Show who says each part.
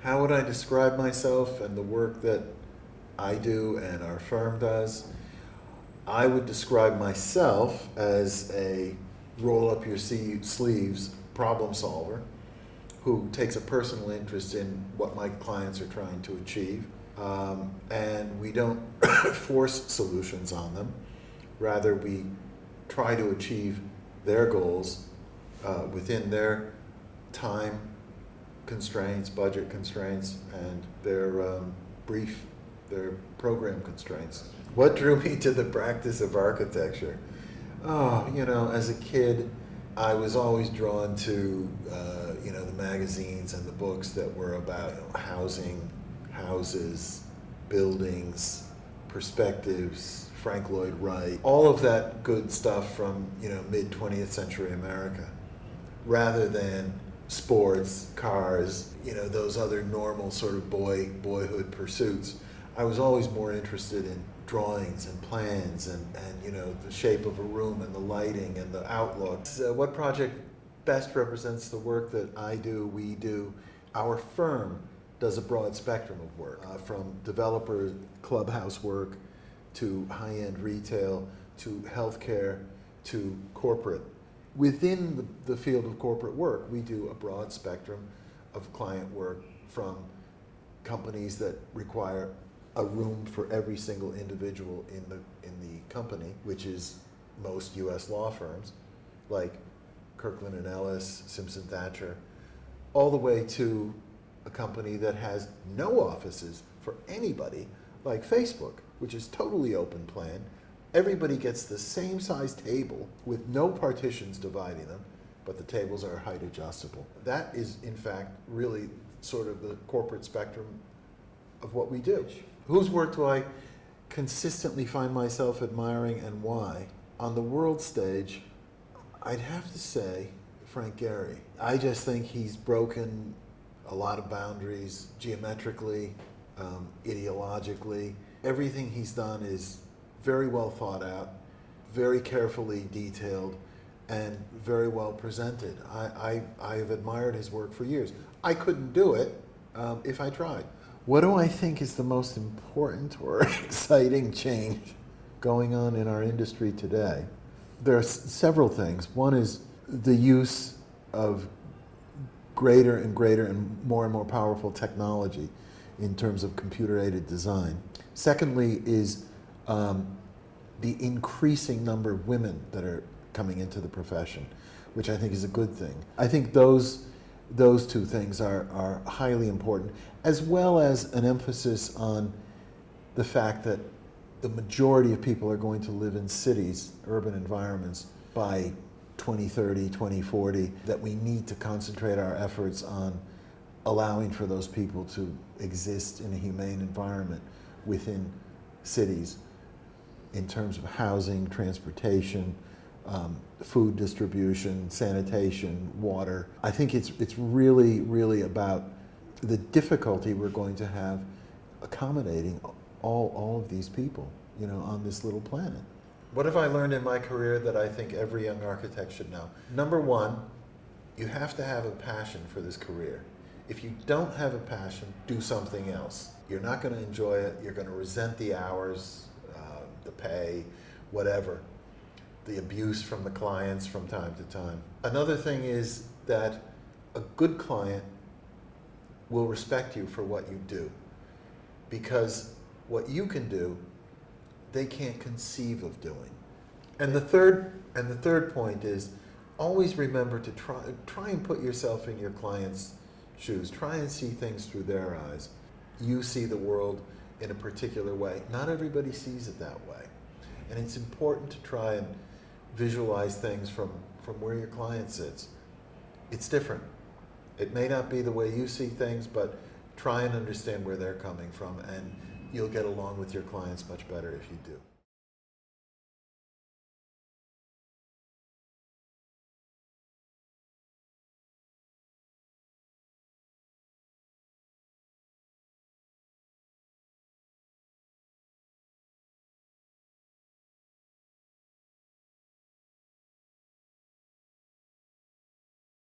Speaker 1: How would I describe myself and the work that I do and our firm does? I would describe myself as a roll up your sleeves problem solver who takes a personal interest in what my clients are trying to achieve. And we don't force solutions on them. Rather, we try to achieve their goals within their time constraints, budget constraints, and their their program constraints. What drew me to the practice of architecture? Oh, as a kid, I was always drawn to, the magazines and the books that were about housing, houses, buildings, perspectives, Frank Lloyd Wright, all of that good stuff from, mid 20th century America, rather than sports, cars, those other normal sort of boyhood pursuits. I was always more interested in drawings and plans and the shape of a room and the lighting and the outlook. So what project best represents the work that I do, we do? Our firm does a broad spectrum of work, from developer clubhouse work to high-end retail to healthcare to corporate. Within the field of corporate work, we do a broad spectrum of client work, from companies that require a room for every single individual in the company, which is most U.S. law firms like Kirkland and Ellis, Simpson Thacher, all the way to a company that has no offices for anybody, like Facebook, which is totally open plan. Everybody gets the same size table with no partitions dividing them, but the tables are height adjustable. That is, in fact, really sort of the corporate spectrum of what we do. Whose work do I consistently find myself admiring, and why? On the world stage, I'd have to say Frank Gehry. I just think he's broken a lot of boundaries geometrically, ideologically. Everything he's done is very well thought out, very carefully detailed, and very well presented. I have admired his work for years. I couldn't do it if I tried. What do I think is the most important or exciting change going on in our industry today? There are several things. One is the use of greater and greater and more powerful technology in terms of computer-aided design. Secondly is the increasing number of women that are coming into the profession, which I think is a good thing. I think those two things are highly important, as well as an emphasis on the fact that the majority of people are going to live in cities, urban environments, by 2030, 2040, that we need to concentrate our efforts on allowing for those people to exist in a humane environment within cities in terms of housing, transportation, food distribution, sanitation, water. I think it's really about the difficulty we're going to have accommodating all of these people, on this little planet. What have I learned in my career that I think every young architect should know? Number one, you have to have a passion for this career. If you don't have a passion, do something else. You're not going to enjoy it. You're going to resent the hours, the pay, whatever, the abuse from the clients from time to time. Another thing is that a good client will respect you for what you do, because what you can do, they can't conceive of doing. And the third point is, always remember to try and put yourself in your client's shoes. Try and see things through their eyes. You see the world in a particular way. Not everybody sees it that way. And it's important to try and visualize things from where your client sits. It's different. It may not be the way you see things, but try and understand where they're coming from, and you'll get along with your clients much better if you do.